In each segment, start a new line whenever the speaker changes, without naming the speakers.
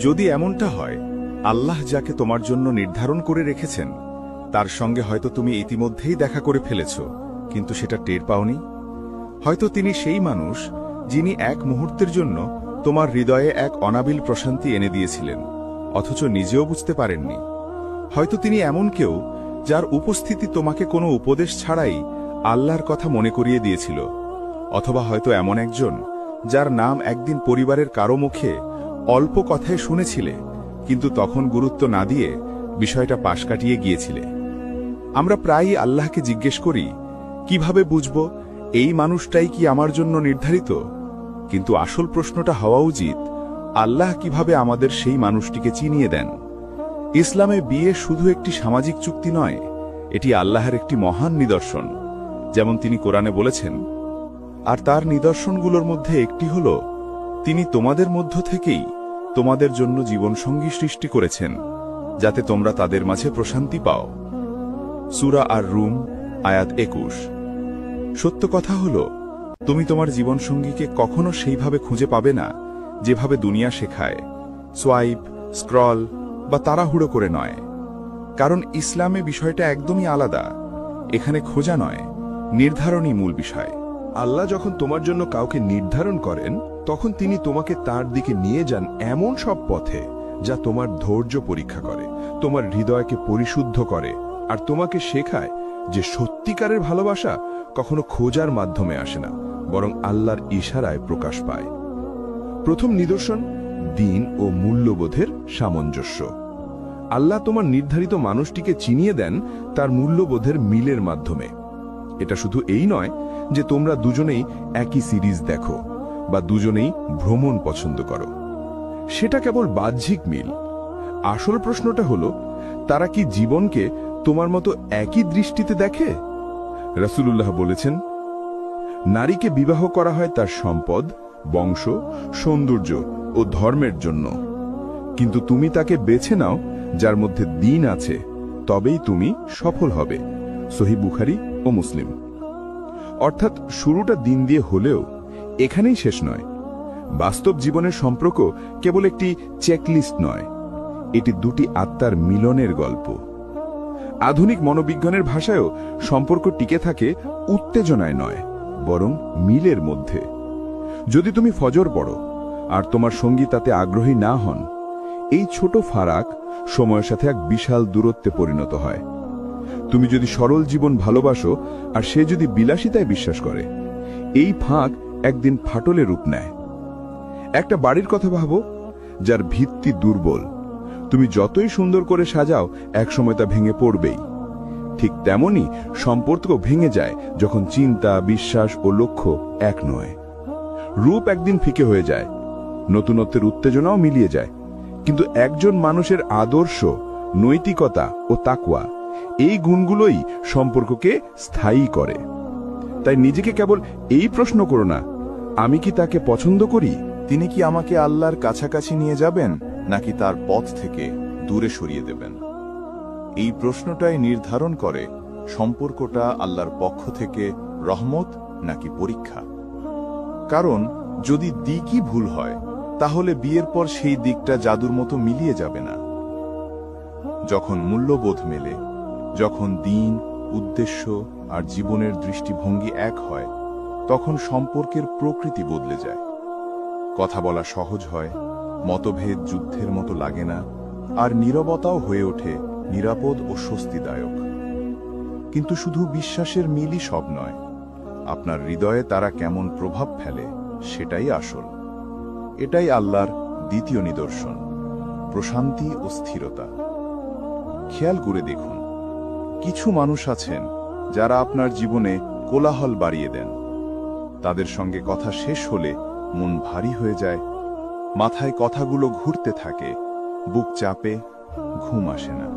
যদি এমনটা হয়, আল্লাহ যাকে তোমার জন্য নির্ধারণ করে রেখেছেন তার সঙ্গে হয়তো তুমি ইতিমধ্যেই দেখা করে ফেলেছ, কিন্তু সেটা টের পাওনি। হয়তো তিনি সেই মানুষ যিনি এক মুহূর্তের জন্য তোমার হৃদয়ে এক অনাবিল প্রশান্তি এনে দিয়েছিলেন, অথচ নিজেও বুঝতে পারেননি। হয়তো তিনি এমন কেউ যার উপস্থিতি তোমাকে কোনো উপদেশ ছাড়াই আল্লাহর কথা মনে করিয়ে দিয়েছিল, অথবা হয়তো এমন একজন যার নাম একদিন পরিবারের কারো মুখে অল্প কথায় শুনেছিলে, কিন্তু তখন গুরুত্ব না দিয়ে বিষয়টা পাশ কাটিয়ে গিয়েছিলে। আমরা প্রায়ই আল্লাহকে জিজ্ঞেস করি, কিভাবে বুঝব এই মানুষটাই কি আমার জন্য নির্ধারিত? কিন্তু আসল প্রশ্নটা হওয়া উচিত, আল্লাহ কিভাবে আমাদের সেই মানুষটিকে চিনিয়ে দেন। ইসলামে বিয়ে শুধু একটি সামাজিক চুক্তি নয়, এটি আল্লাহর একটি মহান নিদর্শন, যেমন তিনি কোরআনে বলেছেন। আর তার নিদর্শনগুলোর মধ্যে একটি হল, তিনি তোমাদের মধ্য থেকেই তোমাদের জন্য জীবনসঙ্গী সৃষ্টি করেছেন, যাতে তোমরা তাদের মাঝে প্রশান্তি পাও। সূরা আর রুম, আয়াত 21। সত্য কথা হল, তুমি তোমার জীবনসঙ্গীকে কখনো সেইভাবে খুঁজে পাবে না যেভাবে দুনিয়া শেখায়, সোয়াইপ, স্ক্রল বা তাড়াহুড়ো করে নয়। কারণ ইসলামে বিষয়টা একদমই আলাদা। এখানে খোঁজা নয়, নির্ধারণই মূল বিষয়।
আল্লাহ যখন তোমার জন্য কাউকে নির্ধারণ করেন, তখন তিনি তোমাকে তার দিকে নিয়ে যান এমন সব পথে যা তোমার ধৈর্য পরীক্ষা করে, তোমার হৃদয়কে পরিশুদ্ধ করে, আর তোমাকে শেখায় যে সত্যিকারের ভালোবাসা কখনো খোঁজার মাধ্যমে আসে না, বরং আল্লাহর ইশারায় প্রকাশ পায়। প্রথম নিদর্শন, দিন ও মূল্যবোধের সামঞ্জস্য। আল্লাহ তোমার নির্ধারিত মানুষটিকে চিনিয়ে দেন তার মূল্যবোধের মিলের মাধ্যমে। এটা শুধু এই নয় যে তোমরা দুজনেই একই সিরিজ দেখো বা দুজনেই ভ্রমণ পছন্দ করো, সেটা কেবল বাহ্যিক মিল। আসল প্রশ্নটা হলো, তারা কি জীবনকে তোমার মতো একই দৃষ্টিতে দেখে? রাসূলুল্লাহ বলেছেন, নারীকে বিবাহ করা হয় তার সম্পদ, বংশ, সৌন্দর্য ও ধর্মের জন্য, কিন্তু তুমি তাকে বেছে নাও যার মধ্যে দ্বীন আছে, তবেই তুমি সফল হবে। সহিহ বুখারী ও মুসলিম। অর্থাৎ শুরুটা দিন দিয়ে হলেও এখানেই শেষ নয়। বাস্তব জীবনের সম্পর্ক কেবল একটি চেকলিস্ট নয়, এটি দুটি আত্মার মিলনের গল্প। আধুনিক মনোবিজ্ঞানের ভাষায়ও সম্পর্ক টিকে থাকে উত্তেজনায় নয়, বরং মিলের মধ্যে। যদি তুমি ফজর পড়ো আর তোমার সঙ্গী তাতে আগ্রহী না হন, এই ছোট ফারাক সময়ের সাথে এক বিশাল দূরত্বে পরিণত হয়। তুমি যদি সরল জীবন ভালোবাসো আর সে যদি বিলাসিতায় বিশ্বাস করে, এই ফাঁক একদিন ফাটলে রূপ নেয়। একটা বাড়ির কথা ভাবো, যার ভিত্তি দুর্বল। তুমি যতই সুন্দর করে সাজাও, একসময় তা ভেঙে পড়বেই। ঠিক তেমনি সম্পর্ক ভেঙে যায় যখন চিন্তা, বিশ্বাস ও লক্ষ্য এক নয়। রূপ একদিন ফিকে হয়ে যায়, নতুনত্বের উত্তেজনাও মিলিয়ে যায়, কিন্তু একজন মানুষের আদর্শ, নৈতিকতা ও তাকওয়া, এই গুণগুলোই সম্পর্ককে স্থায়ী করে। তাই নিজেকে কেবল এই প্রশ্ন করো না, আমি কি তাকে পছন্দ করি?
তিনি কি আমাকে আল্লাহর কাছাকাছি নিয়ে যাবেন, নাকি তার পথ থেকে দূরে সরিয়ে দেবেন? এই প্রশ্নটাই নির্ধারণ করে সম্পর্কটা আল্লাহর পক্ষ থেকে রহমত নাকি পরীক্ষা। কারণ যদি দিকই ভুল হয়, তাহলে বিয়ের পর সেই দিকটা জাদুর মতো মিলিয়ে যাবে না। যখন মূল্যবোধ মেলে, যখন দিন, উদ্দেশ্য আর জীবনের দৃষ্টিভঙ্গি এক হয়, তখন সম্পর্কের প্রকৃতি বদলে যায়। কথা বলা সহজ হয়, মতভেদ যুদ্ধের মতো লাগে না, আর নীরবতাও হয়ে ওঠে নিরাপদ ও স্বস্তিদায়ক। কিন্তু শুধু বিশ্বাসের মিলই সব নয়, আপনার হৃদয়ে তারা কেমন প্রভাব ফেলে সেটাই আসল। এটাই আল্লাহর দ্বিতীয় নিদর্শন, প্রশান্তি ও স্থিরতা। খেয়াল করে দেখুন, কিছু মানুষ আছেন যারা আপনার জীবনে কোলাহল বাড়িয়ে দেন। তাদের সঙ্গে কথা শেষ হলে মন ভারী হয়ে যায়, মাথায় কথাগুলো ঘুরতে থাকে, বুক চাপে, ঘুম আসে না।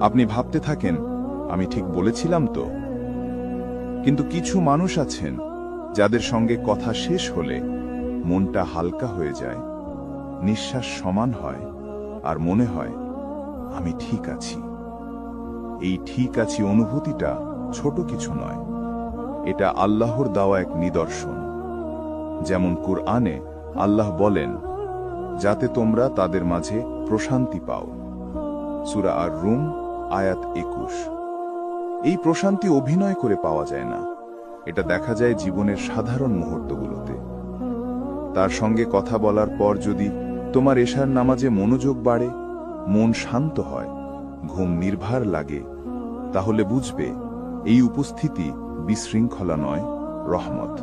আপনি ভাবতে থাকেন, আমি ঠিক বলেছিলাম তো? কিন্তু কিছু মানুষ আছেন যাদের সঙ্গে কথা শেষ হলে মনটা হালকা হয়ে যায়, নিঃশ্বাস সমান হয়, আর মনে হয় আমি ঠিক আছি। এই ঠিক আছি অনুভূতিটা ছোট কিছু নয়, এটা আল্লাহর দেওয়া এক নিদর্শন। যেমন কুরআনে আল্লাহ বলেন, যাতে তোমরা তাদের মাঝে প্রশান্তি পাও। সূরা আর-রুম আয়াত 21। এই প্রশান্তি অভিনয় করে পাওয়া যায় না, এটা দেখা যায় জীবনের সাধারণ মুহূর্তগুলোতে। তার সঙ্গে কথা বলার পর যদি তোমার এশার নামাজে মনোযোগ বাড়ে, মন শান্ত হয়, ঘুম নির্ভার লাগে, তাহলে বুঝবে এই উপস্থিতি বিশৃঙ্খলা নয়, রহমত।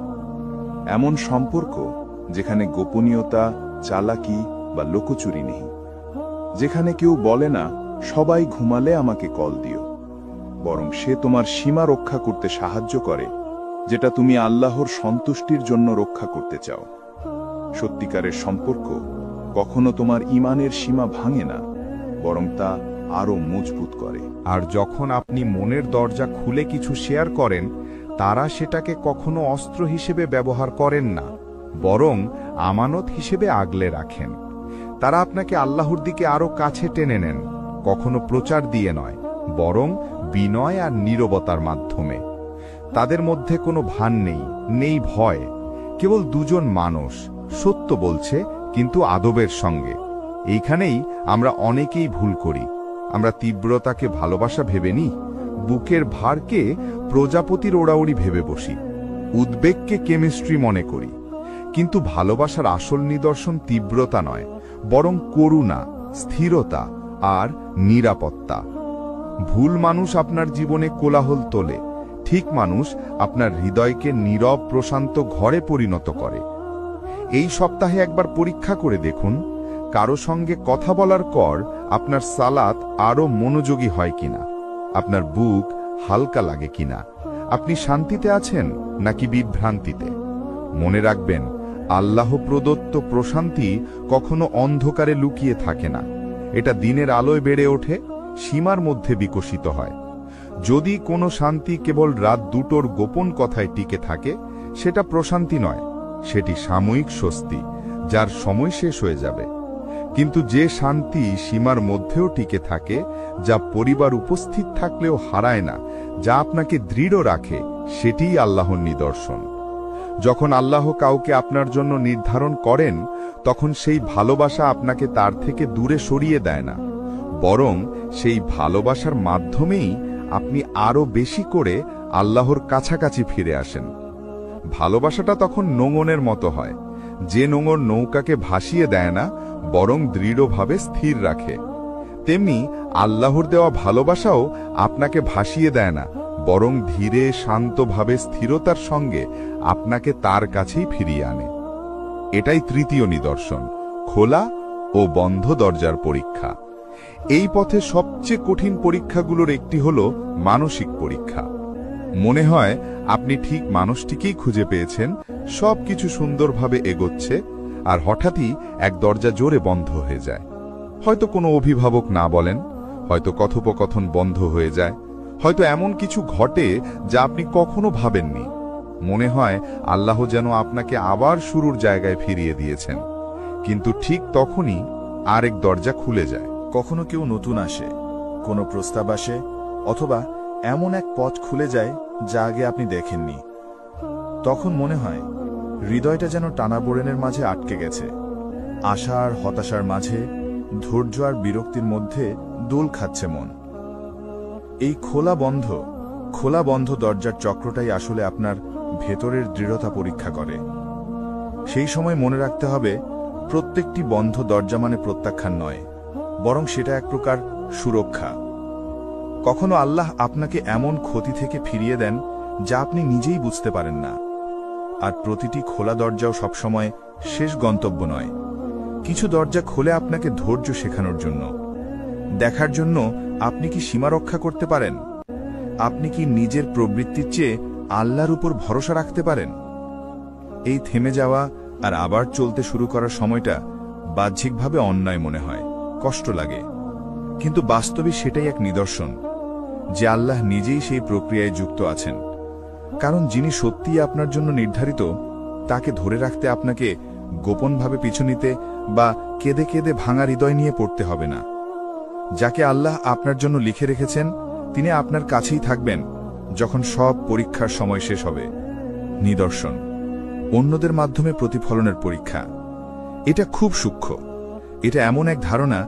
এমন সম্পর্ক যেখানে গোপনীয়তা, চালাকি বা লোকচুরি নেই, যেখানে কেউ বলে না সবাই ঘুমালে আমাকে কল দিও, বরং সে তোমার সীমা রক্ষা করতে সাহায্য করে, যেটা তুমি আল্লাহর সন্তুষ্টির জন্য রক্ষা করতে চাও। সত্যিকারের সম্পর্ক কখনো তোমার ঈমানের সীমা ভাঙে না, বরং তা আরো মজবুত করে।
আর যখন আপনি মনের দরজা খুলে কিছু শেয়ার করেন, তারা সেটাকে কখনো অস্ত্র হিসেবে ব্যবহার করেন না, বরং আমানত হিসেবে আগলে রাখেন। তারা আপনাকে আল্লাহর দিকে আরো কাছে টেনে নেন, কখনো প্রচার দিয়ে নয়, বরং বিনয় আর নীরবতার মাধ্যমে। তাদের মধ্যে কোনো ভান নেই ভয়, কেবল দুজন মানুষ সত্য বলছে কিন্তু আদবের সঙ্গে। এইখানেই আমরা অনেকেই ভুল করি। আমরা তীব্রতাকে ভালোবাসা ভেবে নিই, বুকের ভারকে প্রজাপতির ওড়াউড়ি ভেবে বসি, উদ্বেগকে কেমিস্ট্রি মনে করি। কিন্তু ভালোবাসার আসল নিদর্শন তীব্রতা নয়, বরং করুণা, স্থিরতা আর নিরাপত্তা। ভুল মানুষ আপনার জীবনে কোলাহল তোলে, ঠিক মানুষ আপনার হৃদয়কে নীরব প্রশান্ত ঘরে পরিণত করে। এই সপ্তাহে একবার পরীক্ষা করে দেখুন, কারো সঙ্গে কথা বলার পর আপনার সালাত আরো মনোযোগী হয় কিনা, আপনার বুক হালকা লাগে কিনা, আপনি শান্তিতে আছেন নাকি বিভ্রান্তিতে। মনে রাখবেন, আল্লাহ প্রদত্ত প্রশান্তি কখনো অন্ধকারে লুকিয়ে থাকে না, এটা দিনের আলোয় বেড়ে ওঠে, সীমার মধ্যে বিকশিত হয়। যদি কোনো শান্তি কেবল রাত দুটোর গোপন কথায় টিকে থাকে, সেটা প্রশান্তি নয়, সেটি সাময়িক স্বস্তি, যার সময় শেষ হয়ে যাবে। কিন্তু যে শান্তি সীমার মধ্যেও টিকে থাকে, যা পরিবার উপস্থিত থাকলেও হারায় না, যা আপনাকে দৃঢ় রাখে, সেটিই আল্লাহর নিদর্শন। যখন আল্লাহ কাউকে আপনার জন্য নির্ধারণ করেন, তখন সেই ভালোবাসা আপনাকে তার থেকে দূরে সরিয়ে দেয় না, বরং সেই ভালোবাসার মাধ্যমেই আপনি আরো বেশি করে আল্লাহর কাছাকাছি ফিরে আসেন। ভালোবাসাটা তখন নোঙনের মতো হয়, যে নোঙর নৌকাকে ভাসিয়ে দেয় না, বরং দৃঢ়ভাবে স্থির রাখে। তেমনি আল্লাহর দেওয়া ভালোবাসাও আপনাকে ভাসিয়ে দেয় না, বরং ধীরে শান্তভাবে স্থিরতার সঙ্গে আপনাকে তার কাছেই ফিরিয়ে আনে। এটাই তৃতীয় নিদর্শন, খোলা ও বন্ধ দরজার পরীক্ষা। এই পথে সবচেয়ে কঠিন পরীক্ষাগুলোর একটি হল মানসিক পরীক্ষা। মনে হয় আপনি ঠিক মানুষটিকেই খুঁজে পেয়েছেন, সবকিছু সুন্দরভাবে এগোচ্ছে, আর হঠাৎই এক দরজা জোরে বন্ধ হয়ে যায়। হয়তো কোনো অভিভাবক না বলেন, হয়তো কথোপকথন বন্ধ হয়ে যায়, হয়তো এমন কিছু ঘটে যা আপনি কখনো ভাবেননি। মনে হয় আল্লাহ যেন আপনাকে আবার শুরুর জায়গায় ফিরিয়ে দিয়েছেন, কিন্তু ঠিক তখনই আরেক দরজা খুলে যায়।
কখনো কেউ নতুন আসে, কোনো প্রস্তাব আসে, অথবা এমন এক পথ খুলে যায় যা আগে আপনি দেখেননি। তখন মনে হয় হৃদয়টা যেন টানাপোড়েনের মাঝে আটকে গেছে। আশা আর হতাশার মাঝে, ধৈর্য আর বিরক্তির মধ্যে দোল খাচ্ছে মন। এই খোলা বন্ধ দরজার চক্রটাই আসলে আপনার ভেতরের দৃঢ়তা পরীক্ষা করে। সেই সময় মনে রাখতে হবে, প্রত্যেকটি বন্ধ দরজা মানে প্রত্যাখ্যান নয়, বরং সেটা এক প্রকার সুরক্ষা। কখনো আল্লাহ আপনাকে এমন ক্ষতি থেকে ফিরিয়ে দেন যা আপনি নিজেই বুঝতে পারেন না। আর প্রতিটি খোলা দরজাও সবসময় শেষ গন্তব্য নয়। কিছু দরজা খোলে আপনাকে ধৈর্য শেখানোর জন্য, দেখার জন্য আপনি কি সীমা রক্ষা করতে পারেন, আপনি কি নিজের প্রবৃত্তির চেয়ে আল্লাহর উপর ভরসা রাখতে পারেন। এই থেমে যাওয়া আর আবার চলতে শুরু করার সময়টা বাহ্যিকভাবে অন্যায় মনে হয়, কষ্ট লাগে, কিন্তু বাস্তবে সেটাই এক নিদর্শন যে আল্লাহ নিজেই সেই প্রক্রিয়ায় যুক্ত আছেন। কারণ যিনি সত্যিই আপনার জন্য নির্ধারিত, তাকে ধরে রাখতে আপনাকে গোপনভাবে পিছু নিতে বা কেঁদে কেঁদে ভাঙা হৃদয় নিয়ে পড়তে হবে না। যাকে আল্লাহ আপনার জন্য লিখে রেখেছেন, তিনি আপনার কাছেই থাকবেন যখন সব পরীক্ষার সময় শেষ হবে। নিদর্শন, অন্যদের মাধ্যমে প্রতিফলনের পরীক্ষা। এটা খুব সূক্ষ্ম, এটা এমন এক ধারণা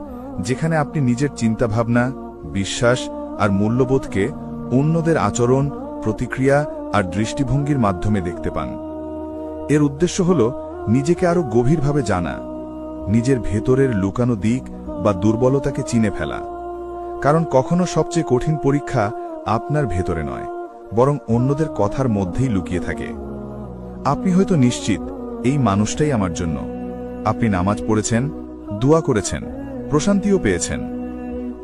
যেখানে আপনি নিজের চিন্তাভাবনা, বিশ্বাস আর মূল্যবোধকে অন্যদের আচরণ, প্রতিক্রিয়া আর দৃষ্টিভঙ্গির মাধ্যমে দেখতে পান। এর উদ্দেশ্য হল নিজেকে আরো গভীরভাবে জানা, নিজের ভেতরের লুকানো দিক বা দুর্বলতাকে চিনে ফেলা। কারণ কখনো সবচেয়ে কঠিন পরীক্ষা আপনার ভেতরে নয়, বরং অন্যদের কথার মধ্যেই লুকিয়ে থাকে। আপনি হয়তো নিশ্চিত এই মানুষটাই আমার জন্য। আপনি নামাজ পড়েছেন, দোয়া করেছেন, প্রশান্তিও পেয়েছেন,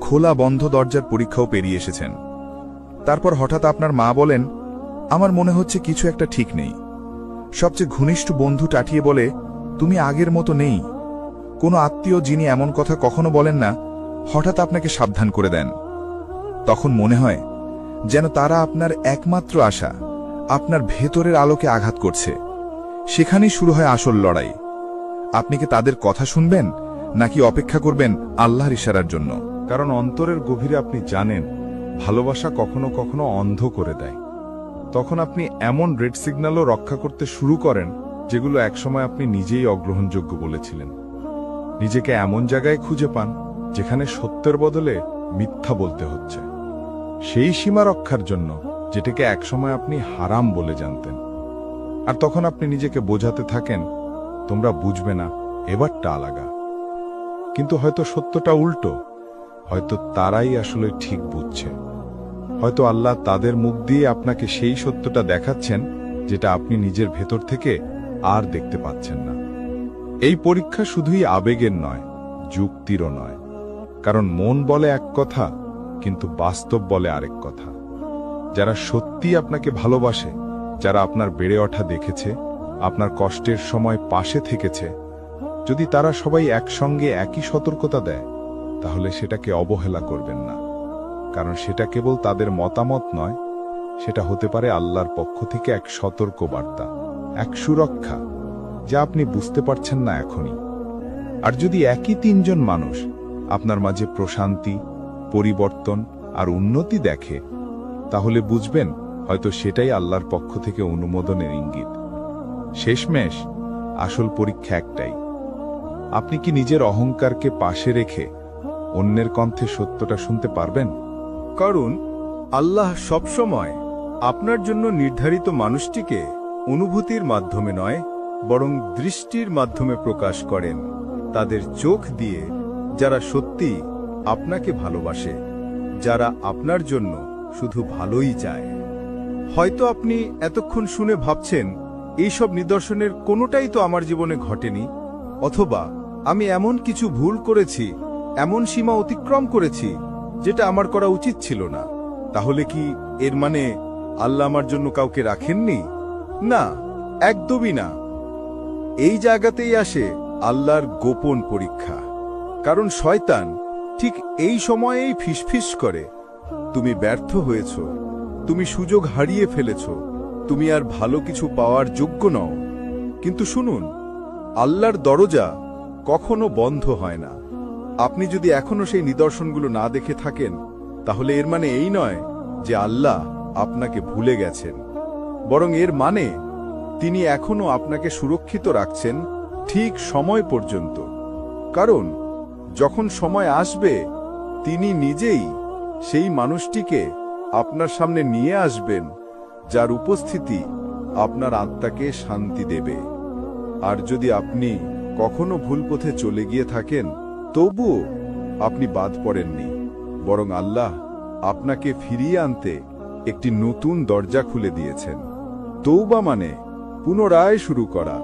খোলা বন্ধ দরজার পরীক্ষাও পেরিয়ে এসেছেন। তারপর হঠাৎ আপনার মা বলেন, আমার মনে হচ্ছে কিছু একটা ঠিক নেই। সবচেয়ে ঘনিষ্ঠ বন্ধু টাটিয়ে বলে, তুমি আগের মতো নেই। কোনো আত্মীয় যিনি এমন কথা কখনো বলেন না, হঠাৎ আপনাকে সাবধান করে দেন। তখন মনে হয় যেন তারা আপনার একমাত্র আশা, আপনার ভেতরের আলোকে আঘাত করছে। সেখানেই শুরু হয় আসল লড়াই। আপনি কি তাদের কথা শুনবেন, নাকি অপেক্ষা করবেন আল্লাহর ইশারার জন্য?
কারণ অন্তরের গভীরে আপনি জানেন ভালোবাসা কখনো কখনো অন্ধ করে দেয়। তখন আপনি এমন রেড সিগন্যালও রক্ষা করতে শুরু করেন যেগুলো একসময় আপনি নিজেই অগ্রহণযোগ্য বলেছিলেন। নিজেকে এমন জায়গায় খুঁজে পান যেখানে সত্যের বদলে মিথ্যা বলতে হচ্ছে, সেই সীমা রক্ষার জন্য যেটাকে একসময় আপনি হারাম বলে জানতেন। আর তখন আপনি নিজেকে বোঝাতে থাকেন, তোমরা বুঝবে না, এবারটা আলাদা। কিন্তু হয়তো সত্যটা উল্টো, হয়তো তারাই আসলে ঠিক বুঝছে। হয়তো আল্লাহ তাদের মুখ দিয়ে আপনাকে সেই সত্যটা দেখাচ্ছেন যেটা আপনি নিজের ভেতর থেকে আর দেখতে পাচ্ছেন না। এই পরীক্ষা শুধুই আবেগের নয়, যুক্তিরও নয়। কারণ মন বলে এক কথা, কিন্তু বাস্তব বলে আরেক কথা। যারা সত্যি আপনাকে ভালোবাসে, যারা আপনার বেড়ে ওঠা দেখেছে, আপনার কষ্টের সময় পাশে থেকেছে, যদি তারা সবাই একসঙ্গে একই সতর্কতা দেয়, তাহলে সেটাকে অবহেলা করবেন না। কারণ সেটা কেবল তাদের মতামত নয়, সেটা হতে পারে আল্লাহর পক্ষ থেকে এক সতর্ক বার্তা, এক সুরক্ষা, যা আপনি বুঝতে পারছেন না এখনই। আর যদি একই তিনজন মানুষ আপনার মাঝে প্রশান্তি, পরিবর্তন আর উন্নতি দেখে, তাহলে বুঝবেন হয়তো সেটাই আল্লাহর পক্ষ থেকে অনুমোদনের ইঙ্গিত। শেষমেশ আসল পরীক্ষা একটাই, আপনি কি নিজের অহংকারকে পাশে রেখে অন্যের কণ্ঠে সত্যটা শুনতে পারবেন?
কারণ আল্লাহ সবসময় আপনার জন্য নির্ধারিত মানুষটিকে অনুভূতির মাধ্যমে নয়, বরং দৃষ্টির মাধ্যমে প্রকাশ করেন, তাদের চোখ দিয়ে, যারা সত্যি আপনাকে ভালোবাসে, যারা আপনার জন্য শুধু ভালোই চায়। হয়তো আপনি এতক্ষণ শুনে ভাবছেন, এইসব নিদর্শনের কোনোটাই তো আমার জীবনে ঘটেনি, অথবা আমি এমন কিছু ভুল করেছি, এমন সীমা অতিক্রম করেছি যেটা আমার করা উচিত ছিল না। তাহলে কি এর মানে আল্লাহ আমার জন্য কাউকে রাখেননি? না, একদমই না। এই জায়গাতেই আসে আল্লাহর গোপন পরীক্ষা। কারণ শয়তান ঠিক এই সময়েই ফিসফিস করে, তুমি ব্যর্থ হয়েছ, তুমি সুযোগ হারিয়ে ফেলেছ, তুমি আর ভালো কিছু পাওয়ার যোগ্য নও। কিন্তু শুনুন, আল্লাহর দরজা কখনো বন্ধ হয় না। আপনি যদি এখনো সেই নিদর্শনগুলো না দেখে থাকেন, তাহলে এর মানে এই নয় যে আল্লাহ আপনাকে ভুলে গেছেন, বরং এর মানে তিনি এখনো আপনাকে সুরক্ষিত রাখছেন ঠিক সময় পর্যন্ত। কারণ যখন সময় আসবে, তিনি নিজেই সেই মানুষটিকে আপনার সামনে নিয়ে আসবেন, যার উপস্থিতি আপনার আত্মাকে শান্তি দেবে। আর যদি আপনি কখনো ভুল পথে চলে গিয়ে থাকেন, তবুও আপনি বাদ পড়েননি, বরং আল্লাহ আপনাকে ফিরিয়ে আনতে একটি নতুন দরজা খুলে দিয়েছেন। তওবা মানে পুনরায় শুরু করা,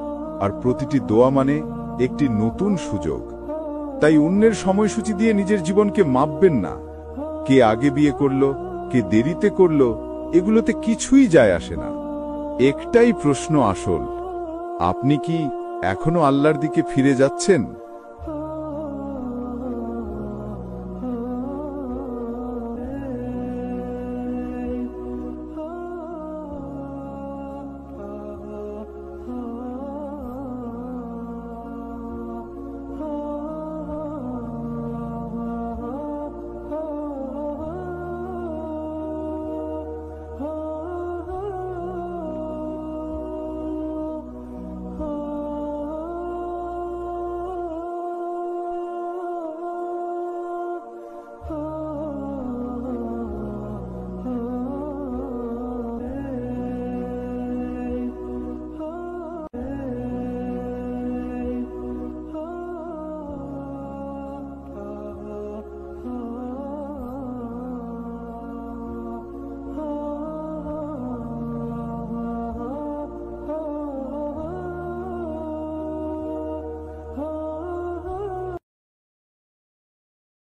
আর প্রতিটি দোয়া মানে একটি নতুন সুযোগ। তাই অন্যের সময়সূচি দিয়ে নিজের জীবনকে মাপবেন না। কে আগে বিয়ে করলো, কে দেরিতে করলো, এগুলোতে কিছুই যায় আসে না। একটাই প্রশ্ন আসল, আপনি কি এখনো আল্লাহর দিকে ফিরে যাচ্ছেন?